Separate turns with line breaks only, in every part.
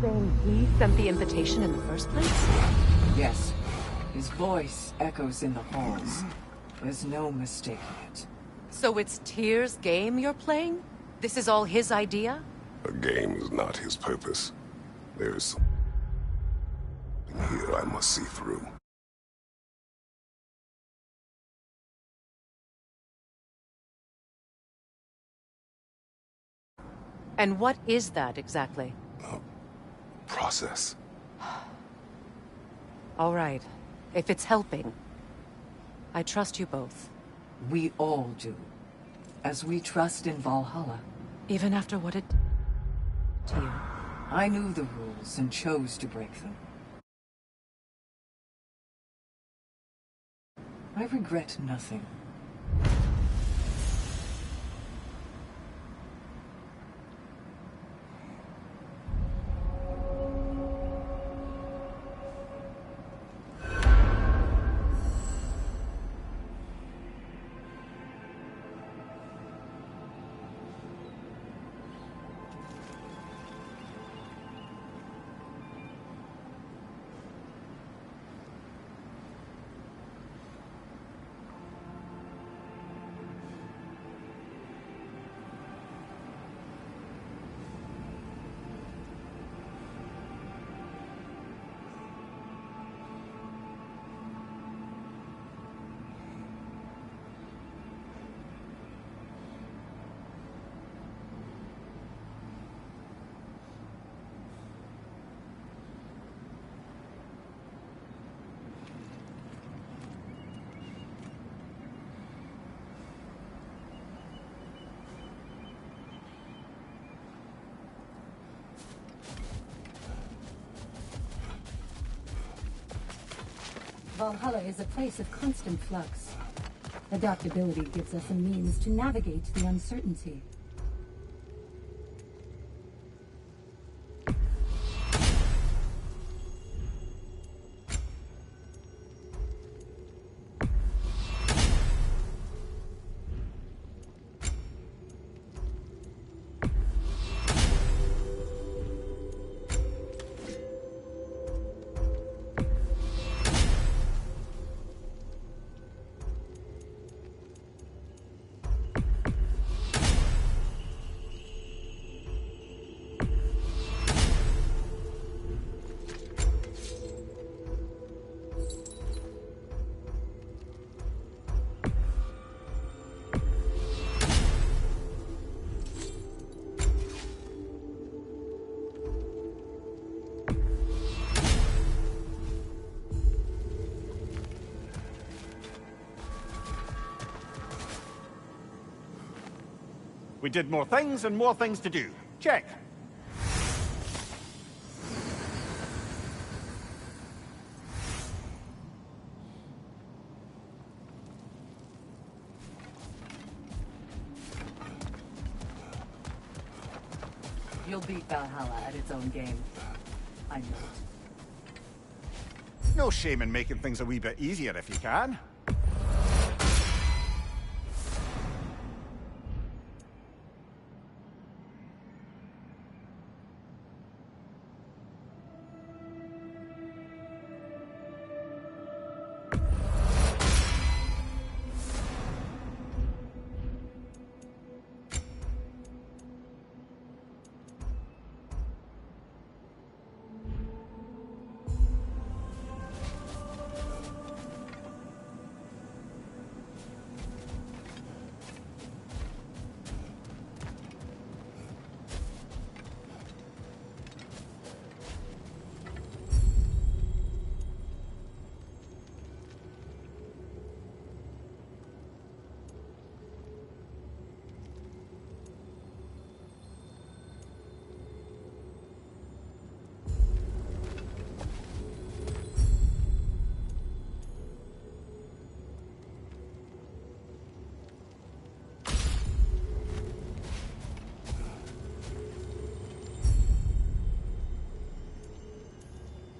saying he sent the invitation in the first place?
Yes. His voice echoes in the halls. There's no mistaking it.
So it's Tyr's game you're playing? This is all his idea?
A game is not his purpose. There's something here I must see through.
And what is that exactly?
Process.
All right. If it's helping, I trust you both.
We all do. As we trust in Valhalla.
Even after what it to you.
I knew the rules and chose to break them. I regret nothing.
Valhalla is a place of constant flux. Adaptability gives us a means to navigate the uncertainty.
We did more things and more things to do. Check.
You'll beat Valhalla at its own game. I know it.
No shame in making things a wee bit easier if you can.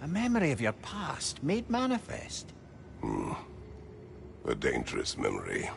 A memory of your past made manifest.
A dangerous memory.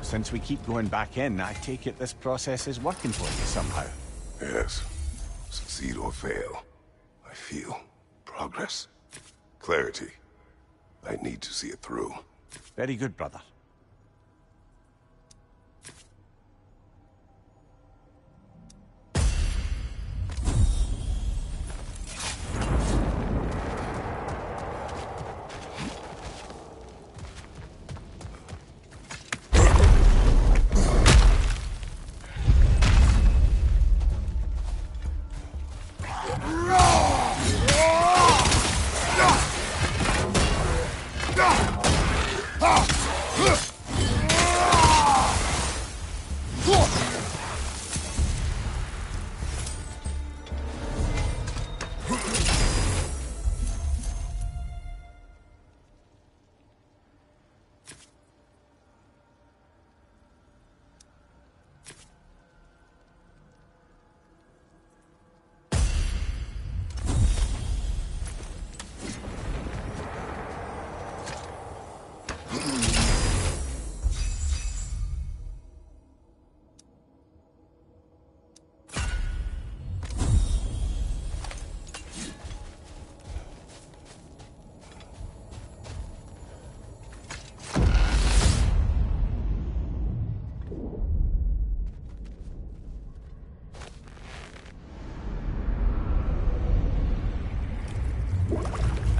since we keep going back in, I take it this process is working for you somehow.
Yes. Succeed or fail, I feel progress. Clarity. I need to see it through.
Very good, brother.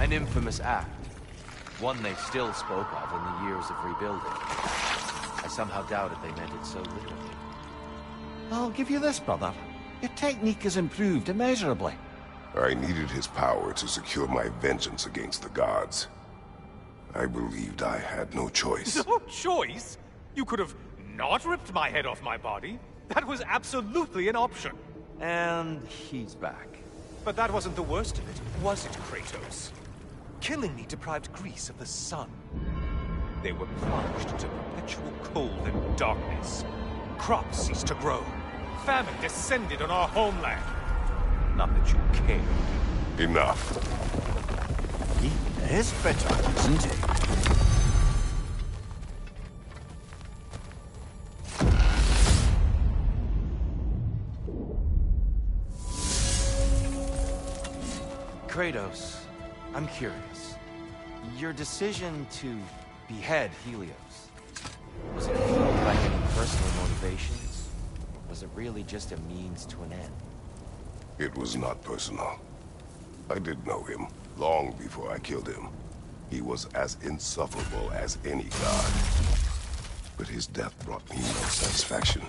An infamous act. One they still spoke of in the years of rebuilding. I somehow doubted they meant it so literally.
I'll give you this, brother. Your technique has improved immeasurably.
I needed his power to secure my vengeance against the gods. I believed I had no choice.
No choice? You could have not ripped my head off my body. That was absolutely an option.
And he's back.
But that wasn't the worst of it, was it, Kratos? Killing me deprived Greece of the sun. They were plunged into perpetual cold and darkness. Crops ceased to grow. Famine descended on our homeland.
Not that you cared.
Enough.
He is bitter, isn't he?
Kratos, I'm curious. Your decision to behead Helios, was it fueled by any personal motivations? Or was it really just a means to an end?
It was not personal. I did know him long before I killed him. He was as insufferable as any god. But his death brought me no satisfaction.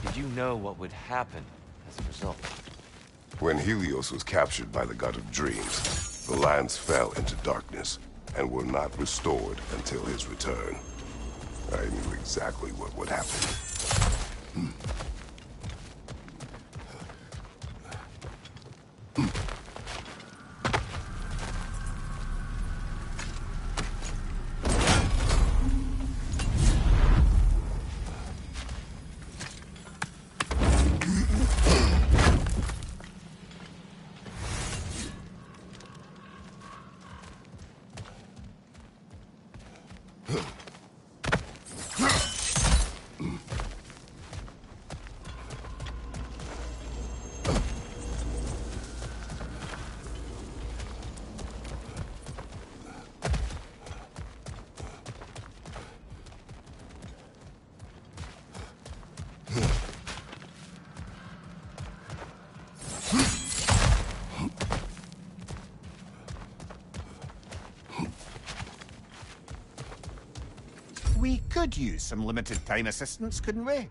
Did you know what would happen as a result?
When Helios was captured by the god of dreams, the lands fell into darkness and were not restored until his return. I knew exactly what would happen.
We could use some limited time assistance, couldn't we?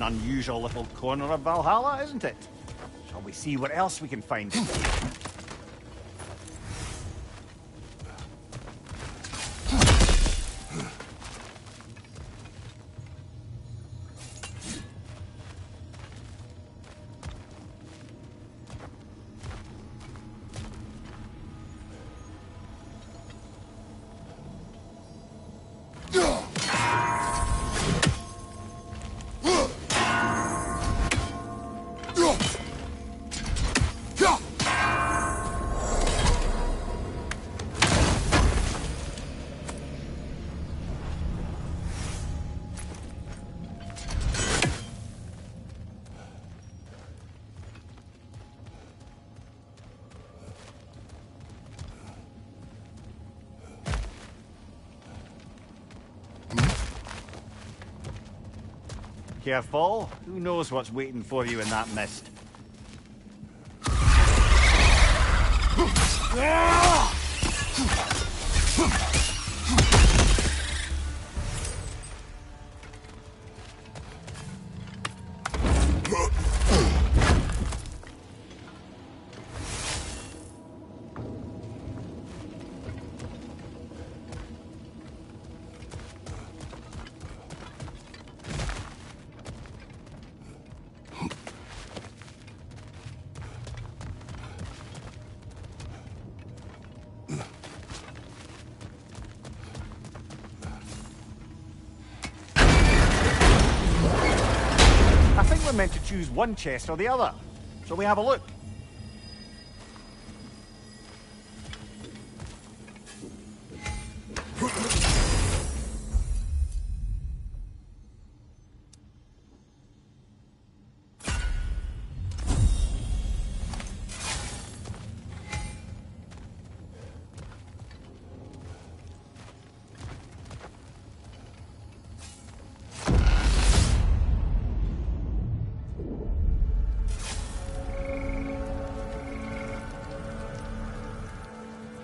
unusual little corner of Valhalla, isn't it? Shall we see what else we can find in here? Careful. Who knows what's waiting for you in that mist? We're meant to choose one chest or the other. Shall we have a look?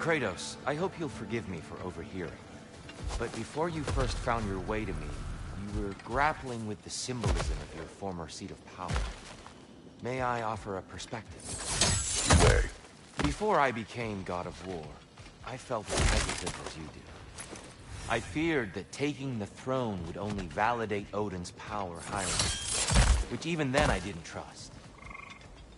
Kratos, I hope you'll forgive me for overhearing. But before you first found your way to me, you were grappling with the symbolism of your former seat of power. May I offer a perspective?
You may.
Before I became God of War, I felt as hesitant as you do. I feared that taking the throne would only validate Odin's power hierarchy, which even then I didn't trust.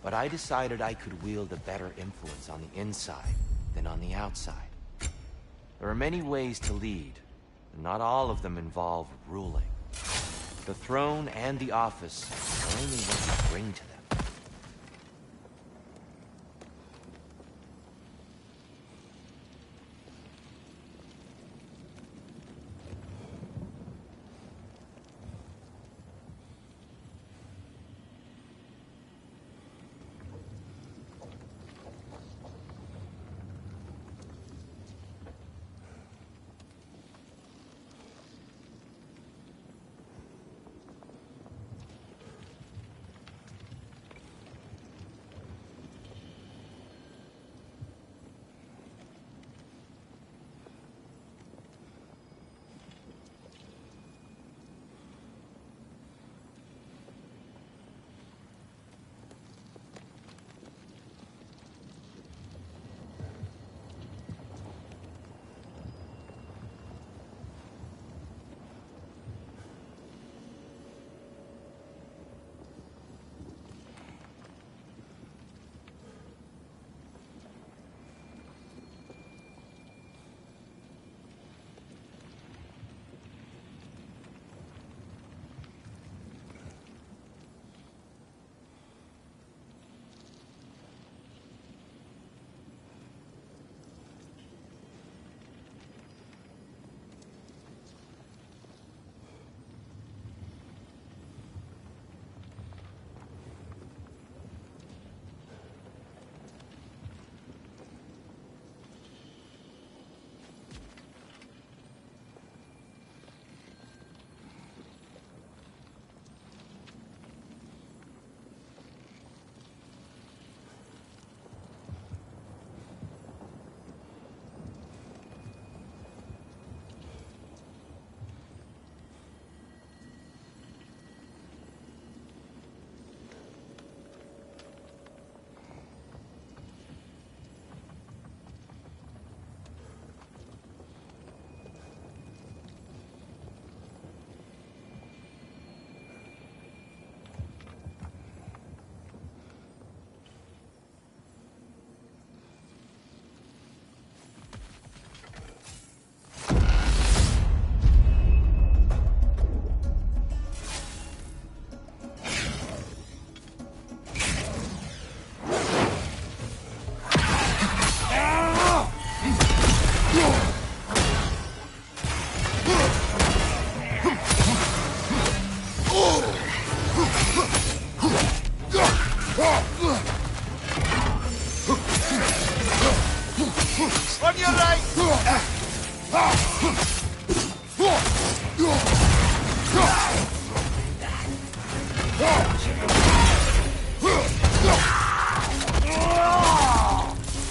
But I decided I could wield a better influence on the inside than on the outside. There are many ways to lead, and not all of them involve ruling. The throne and the office are only what you bring to them.
On your right!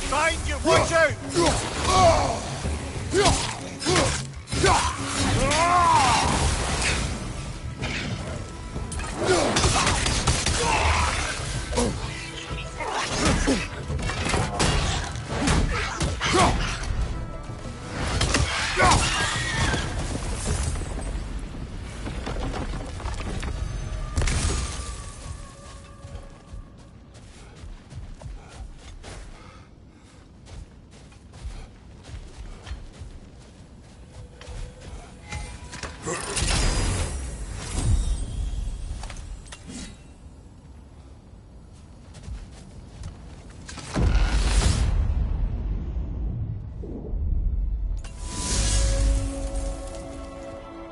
Find you! Watch out!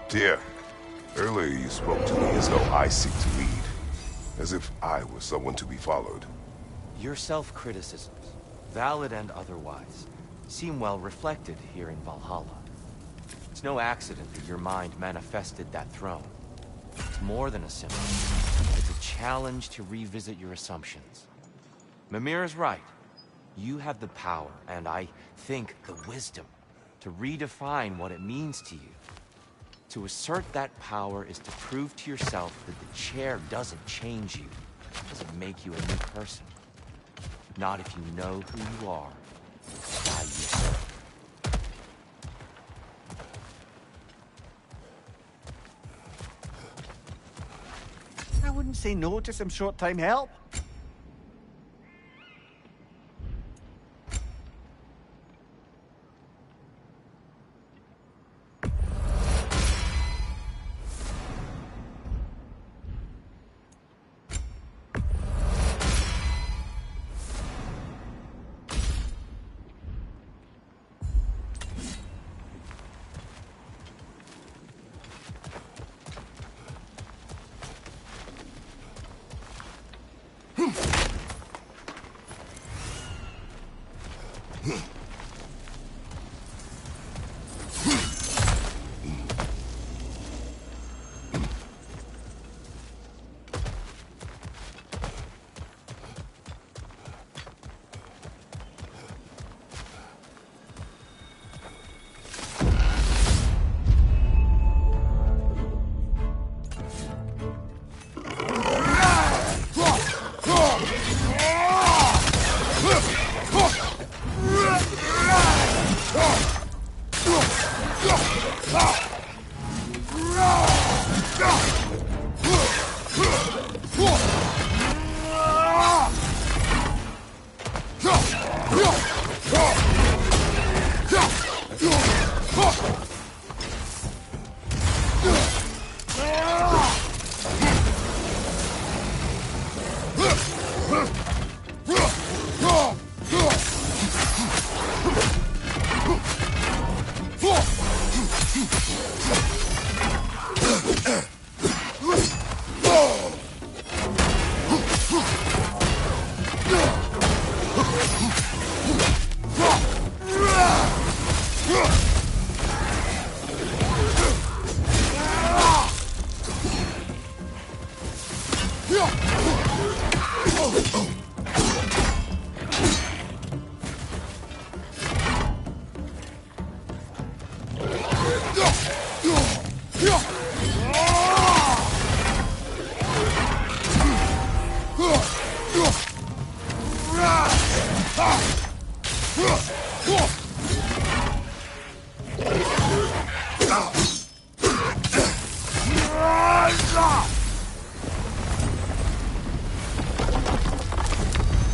Dear, earlier you spoke to me as though I seek to lead, as if I were someone to be followed.
Your self-criticisms, valid and otherwise, seem well reflected here in Valhalla. It's no accident that your mind manifested that throne. It's more than a symbol. It's a challenge to revisit your assumptions. Mimir is right. You have the power, and I think the wisdom, to redefine what it means to you. To assert that power is to prove to yourself that the chair doesn't change you, doesn't make you a new person. Not if you know who you are, why you serve.
I wouldn't say no to some short-time help.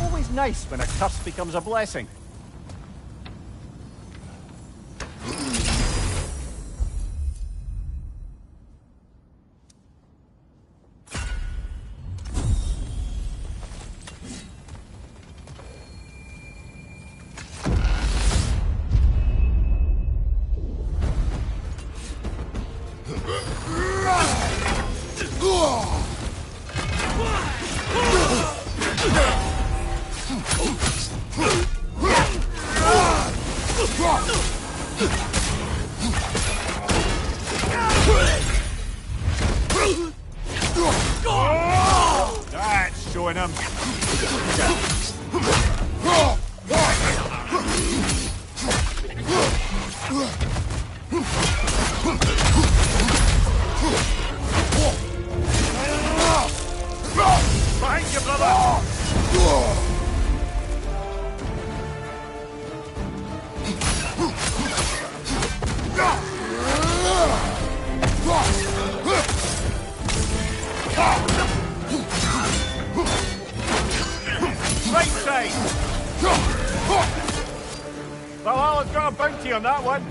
Always nice when a curse becomes a blessing. right side! Valhalla's got a bounty on that one.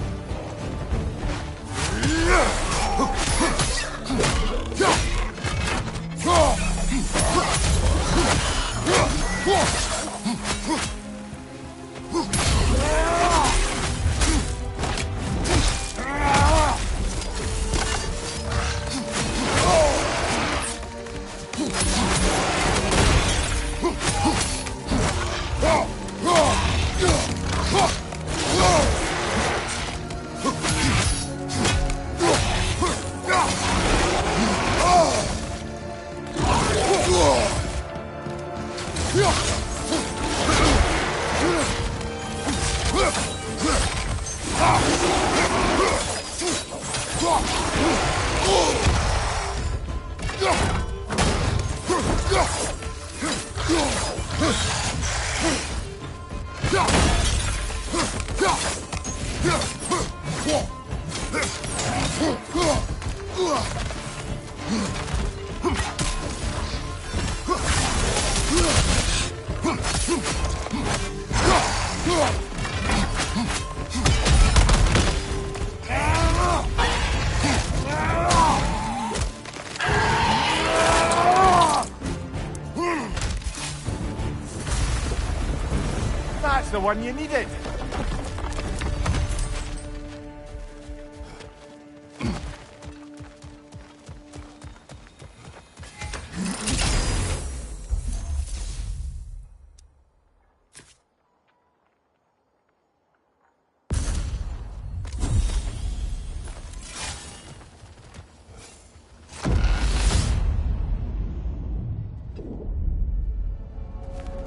That's the one you needed.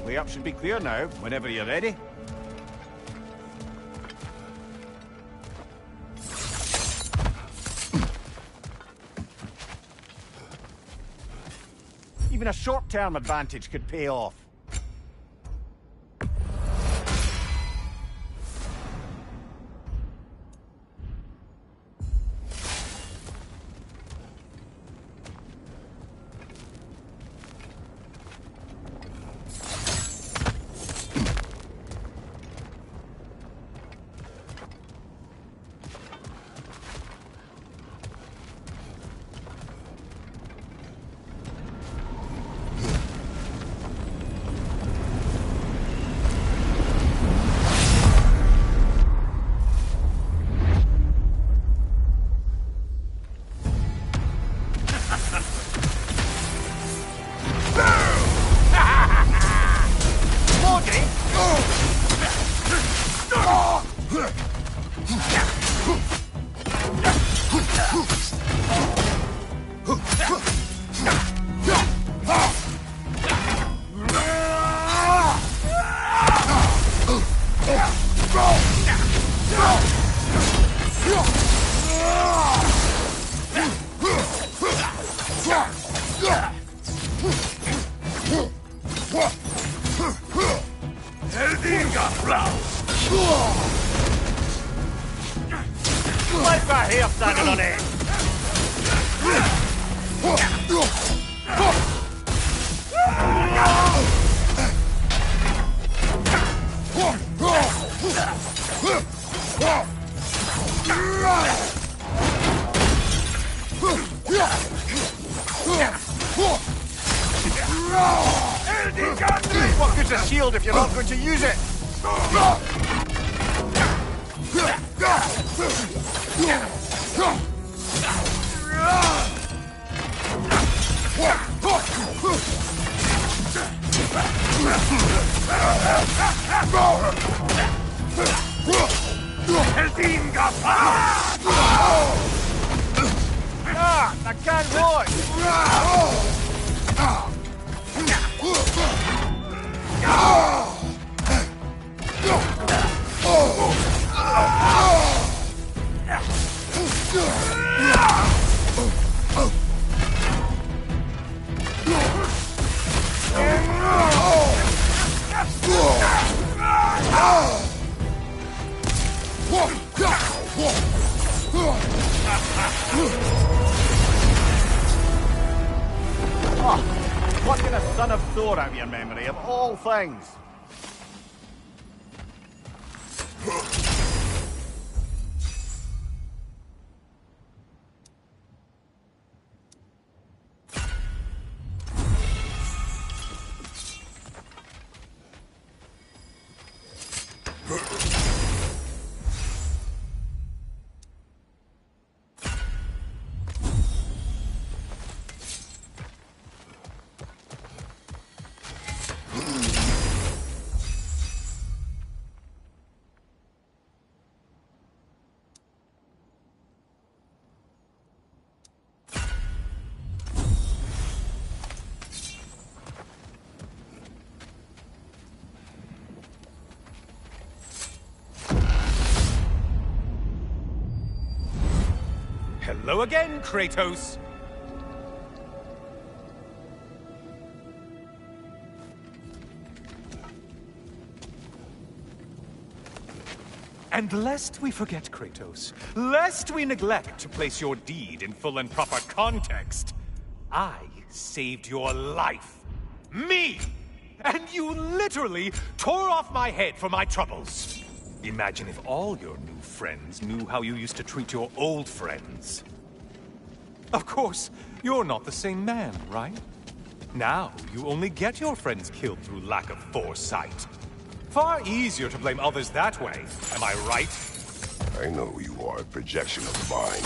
Way up should be clear now, whenever you're ready. Even a short-term advantage could pay off. Like that here standing on it. What good's a shield if you're not going to use it? I can't watch! Thor out of your memory, of all things.
Hello again, Kratos! And lest we forget, Kratos, lest we neglect to place your deed in full and proper context, I saved your life. Me! And you literally tore off my head for my troubles. Imagine if all your new friends knew how you used to treat your old friends. Of course, you're not the same man, right? Now, you only get your friends killed through lack of foresight. Far easier to blame others that way, am I right?
I know you are a projection of the mind.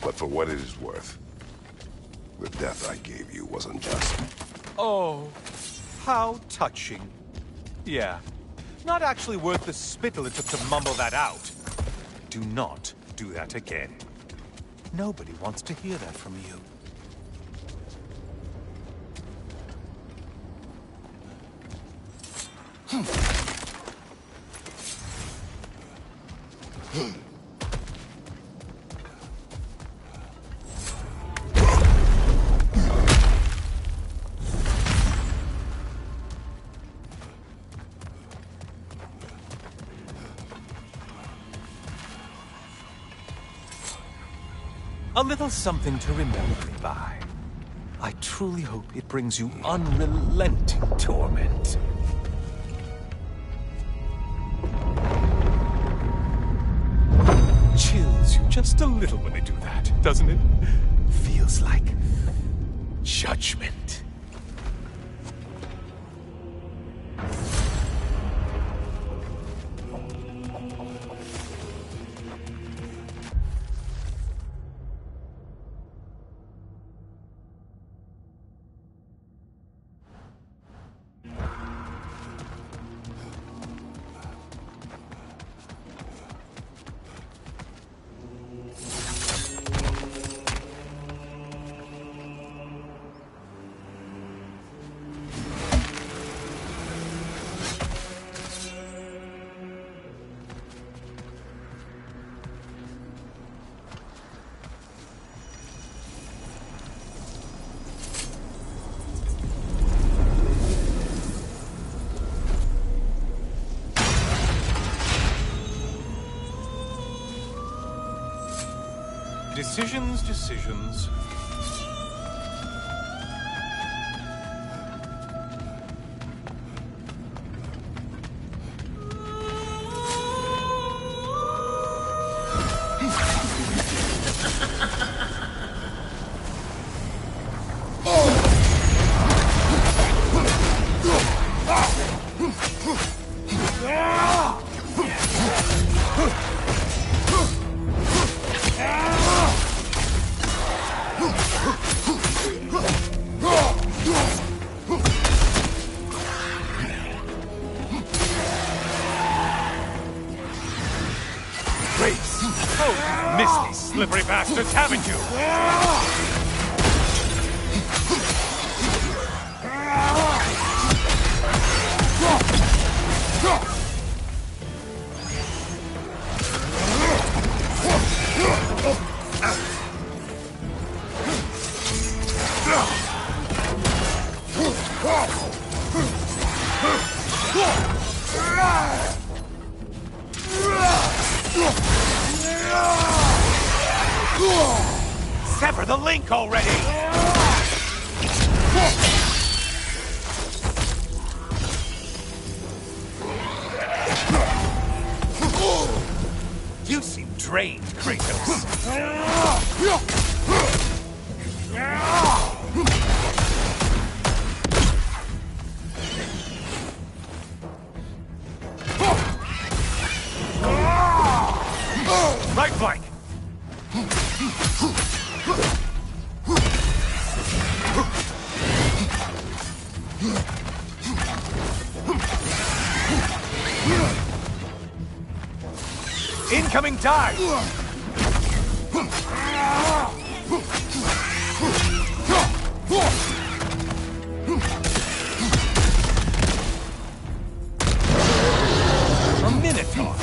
But for what it is worth, the death I gave you was unjust.
Oh, how touching. Yeah, not actually worth the spittle it took to mumble that out. Do not do that again. Nobody wants to hear that from you. A little something to remember me by. I truly hope it brings you unrelenting torment. Chills you just a little when they do that, doesn't it? Feels like judgment. Decisions, decisions. Slippery bastards, haven't you? Sever the link already! drained, Kratos. Right flank! Incoming dive! A Minotaur!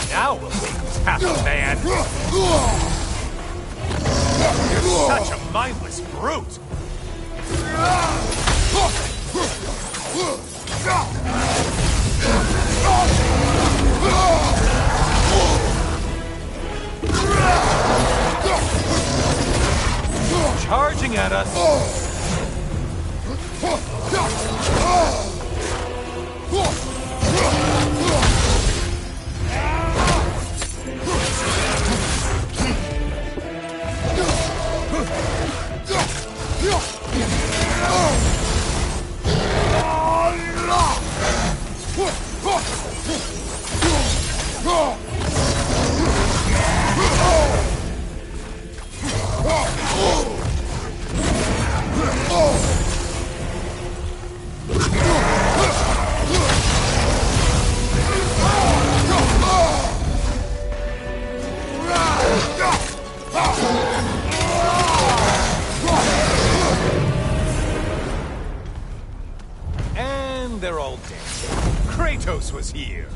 Now we'll see who's half a man! You're such a mindless brute! Charging at us! And they're all dead. Kratos was here.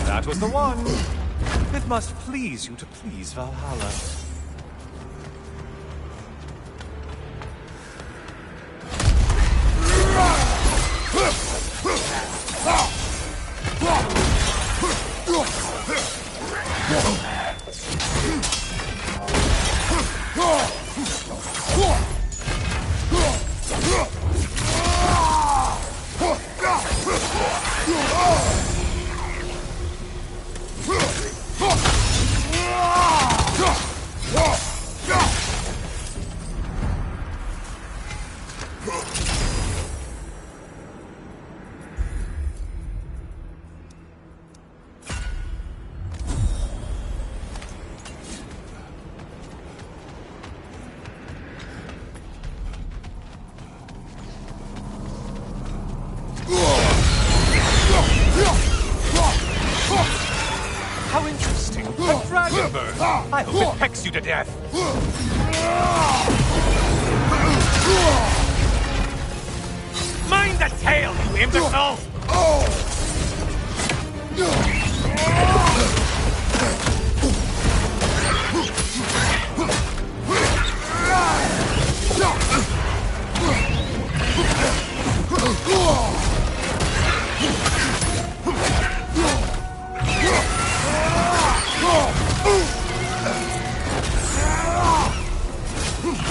That was the one. It must please you to please Valhalla. How interesting. A dragon bird. I hope it pecks you to death. Mind the tail, you imbecile!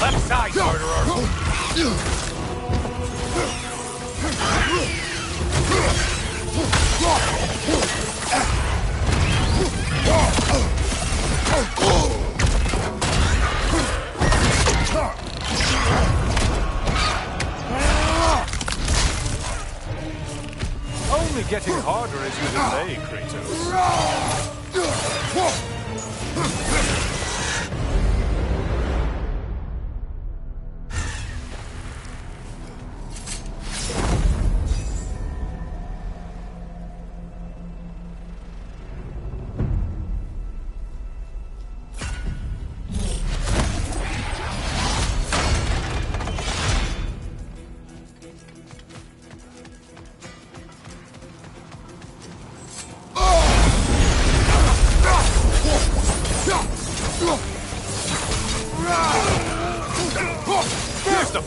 Left side, murderer! Only getting harder as you delay, Kratos.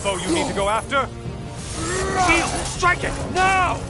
foe you need to go after? Shield! Strike it! Now!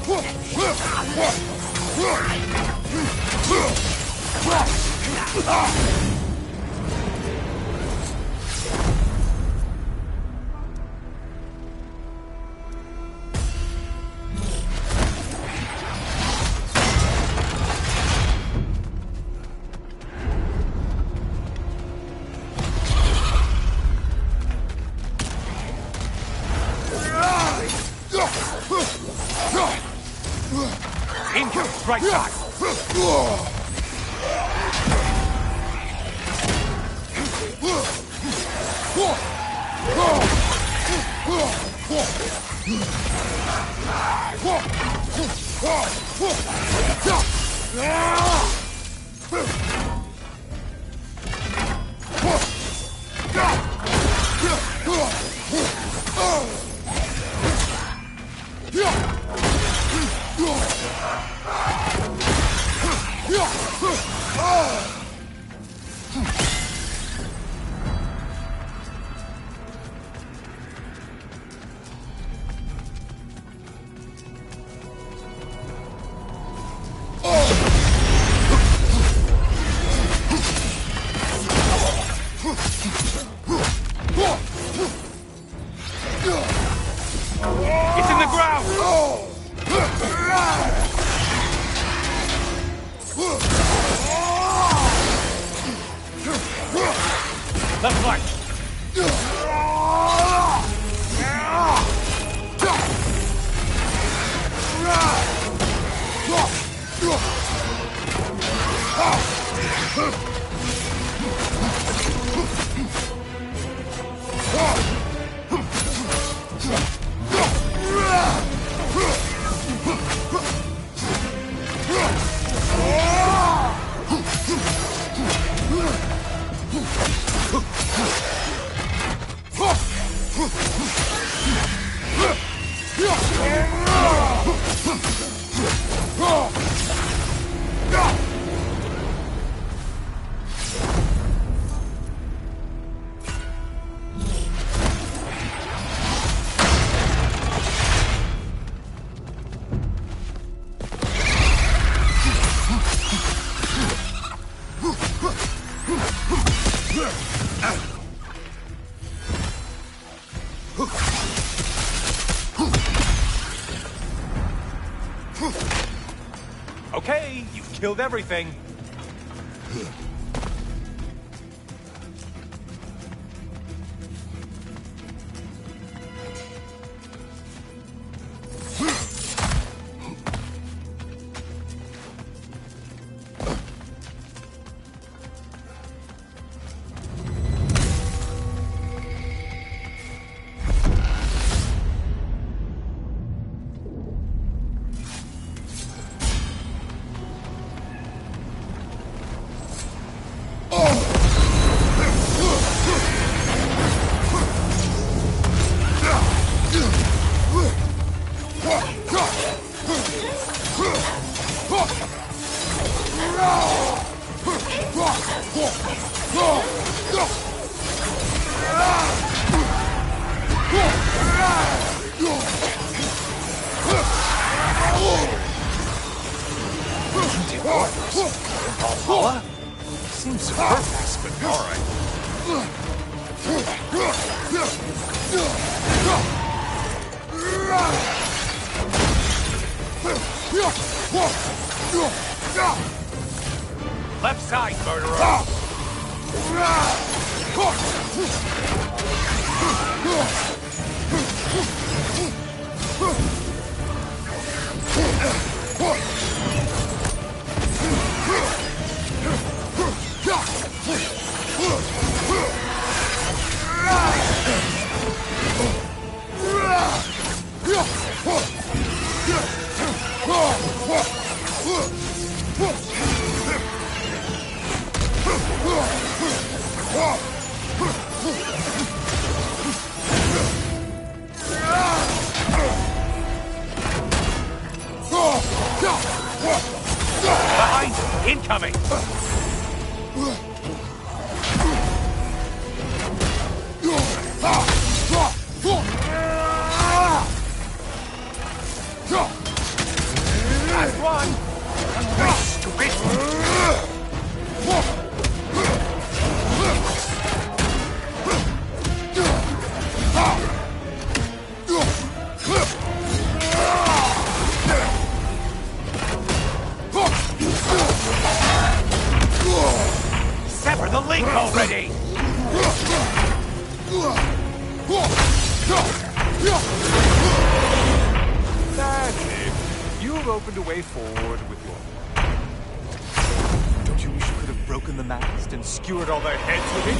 Incoming! Right side! It's in the ground! Left flank! Okay, you've killed everything. Valhalla? Seems superfluous, but alright. Left side, murderer! Behind! Incoming! blink already! That's it. You've opened a way forward with your... Don't you wish you could have broken the mast and skewered all their heads with it?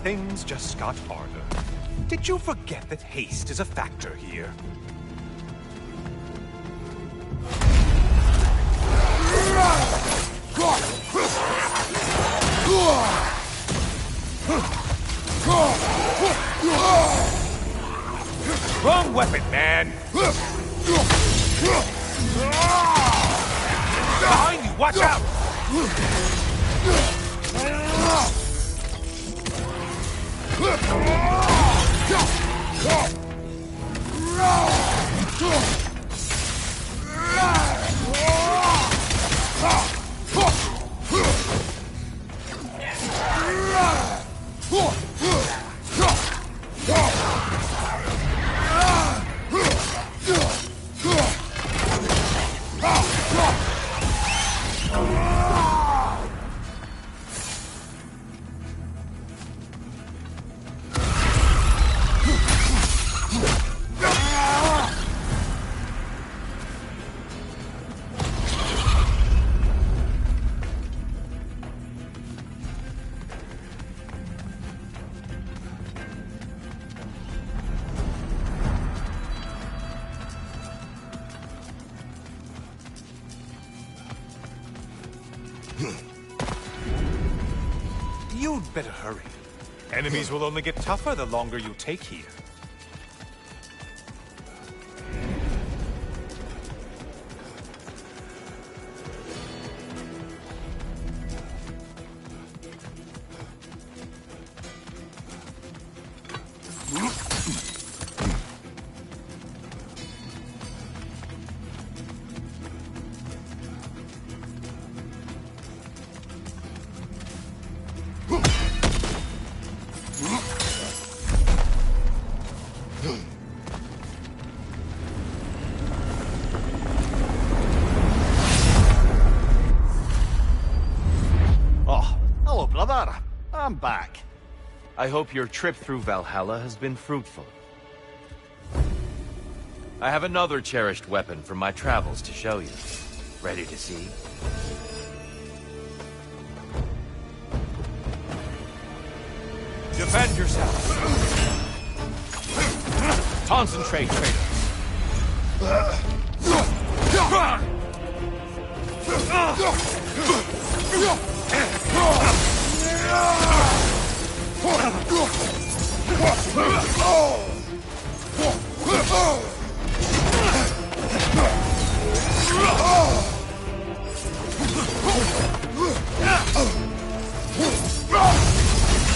Things just got harder. Did you forget that haste is a factor here? Wrong weapon, man! Behind you, watch out! You'd better hurry. Enemies will only get tougher the longer you take here.
I'm back.
I hope your trip through Valhalla has been fruitful. I have another cherished weapon from my travels to show you. Ready to see? Defend yourself! Concentrate, Kratos!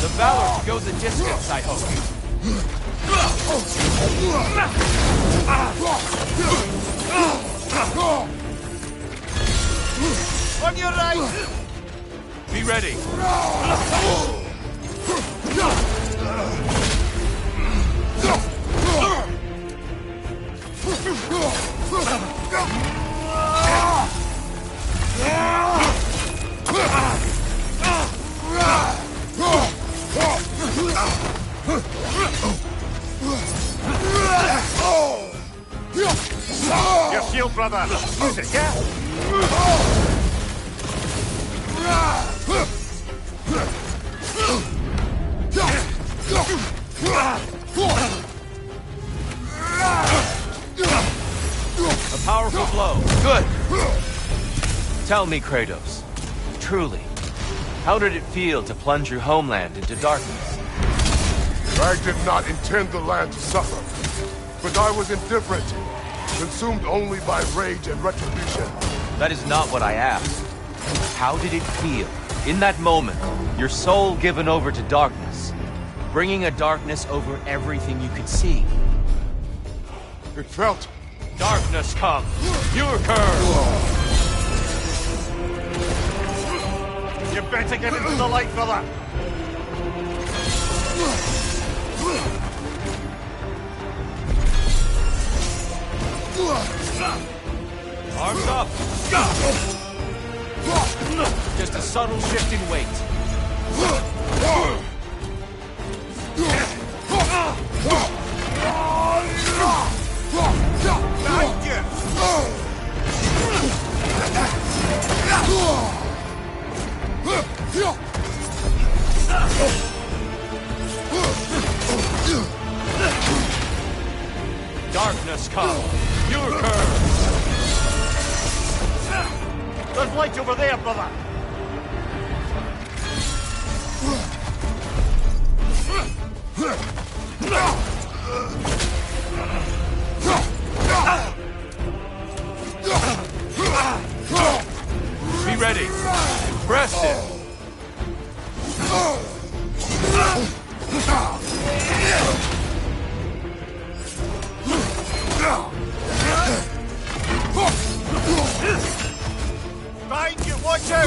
The valor to go the distance, I hope. On your right! Be ready!
Your shield, brother! Use it, yeah?
Tell me, Kratos, truly, how did it feel to plunge your homeland into darkness?
I did not intend the land to suffer, but I was indifferent, consumed only by rage and retribution.
That is not what I asked. How did it feel, in that moment, your soul given over to darkness, bringing a darkness over everything you could see?
It felt...
Darkness come! Your curse!
You better get into the light, brother!
Arms up! Just a subtle shift in weight. Darkness come! Your curse!
There's light over there, brother!
Be ready! Impressive!
Behind you, watch out!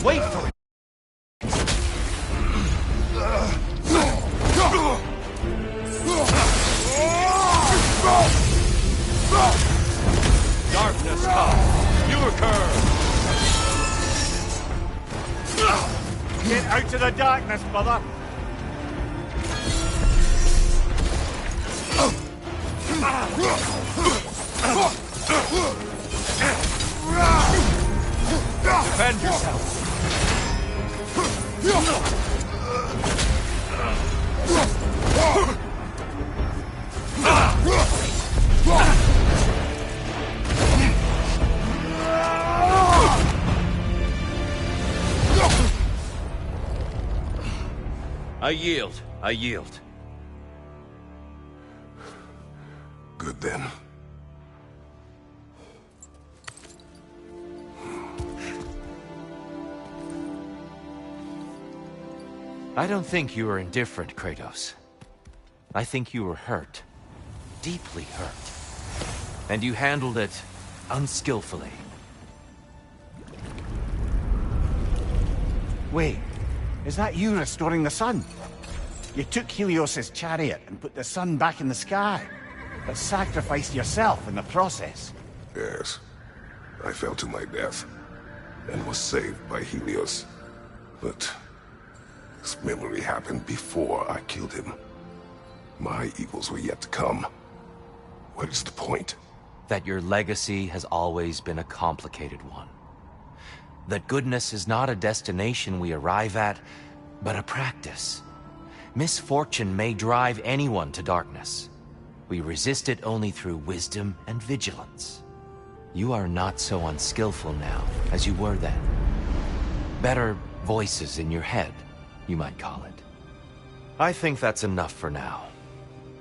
Wait for it! Darkness come! Your curse!
Get out of the darkness, brother!
Defend yourself! I yield. I yield.
Good then.
I don't think you were indifferent, Kratos. I think you were hurt. Deeply hurt. And you handled it unskillfully.
Wait, is that you restoring the sun? You took Helios's chariot and put the sun back in the sky, but sacrificed yourself in the process.
Yes. I fell to my death, and was saved by Helios. But this memory happened before I killed him. My evils were yet to come. What is the point?
That your legacy has always been a complicated one. That goodness is not a destination we arrive at, but a practice. Misfortune may drive anyone to darkness. We resist it only through wisdom and vigilance. You are not so unskillful now as you were then. Better voices in your head, you might call it. I think that's enough for now.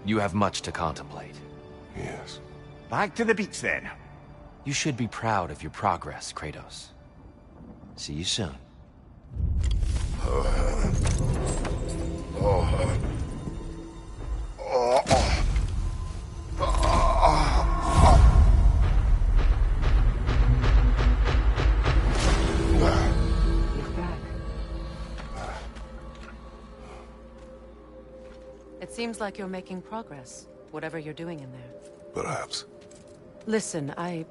You have much to contemplate.
Yes.
Back to the beach then.
You should be proud of your progress, Kratos. See you soon.
It seems like you're making progress, whatever you're doing in there.
Perhaps.
Listen, I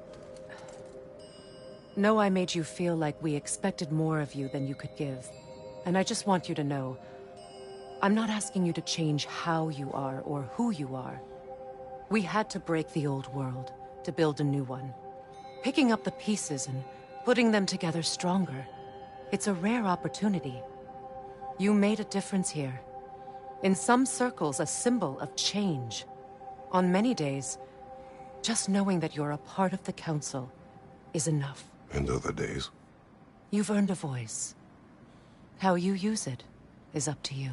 know I made you feel like we expected more of you than you could give. And I just want you to know, I'm not asking you to change how you are or who you are. We had to break the old world to build a new one. Picking up the pieces and putting them together stronger. It's a rare opportunity. You made a difference here, In some circles, a symbol of change. On many days, just knowing that you're a part of the council is enough.
And other days?
You've earned a voice. How you use it is up to you.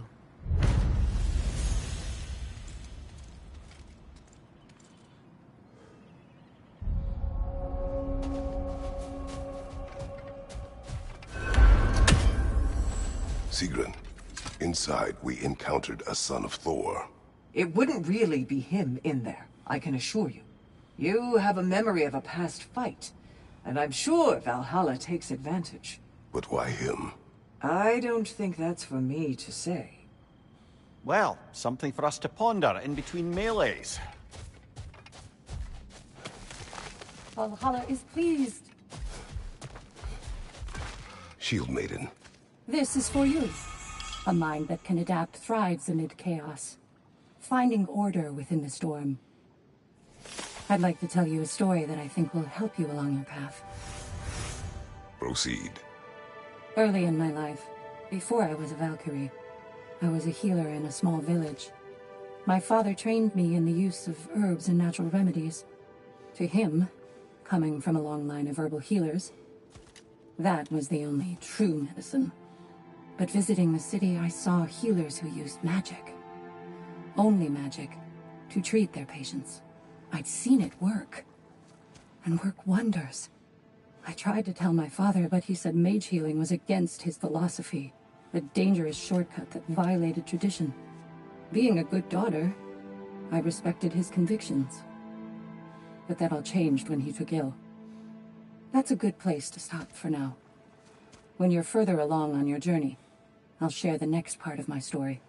Sigrun, inside we encountered a son of Thor.
It wouldn't really be him in there, I can assure you. You have a memory of a past fight, and I'm sure Valhalla takes advantage.
But why him?
I don't think that's for me to say.
Well, something for us to ponder in between melees.
Valhalla is pleased.
Shield Maiden.
This is for you. A mind that can adapt thrives amid chaos, finding order within the storm. I'd like to tell you a story that I think will help you along your path.
Proceed.
Early in my life, before I was a Valkyrie, I was a healer in a small village. My father trained me in the use of herbs and natural remedies. To him, coming from a long line of herbal healers, that was the only true medicine. But visiting the city, I saw healers who used magic. Only magic, to treat their patients. I'd seen it work. And work wonders. I tried to tell my father, but he said mage healing was against his philosophy. A dangerous shortcut that violated tradition. Being a good daughter, I respected his convictions. But that all changed when he took ill. That's a good place to stop for now. When you're further along on your journey, I'll share the next part of my story.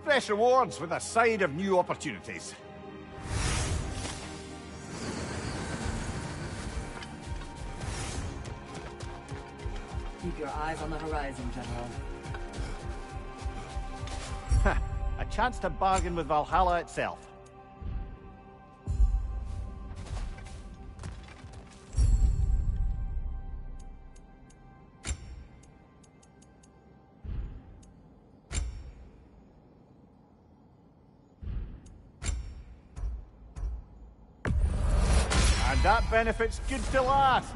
Fresh rewards with a side of new opportunities.
Keep your eyes on the horizon, General.
A chance to bargain with Valhalla itself. And that benefit's good to last.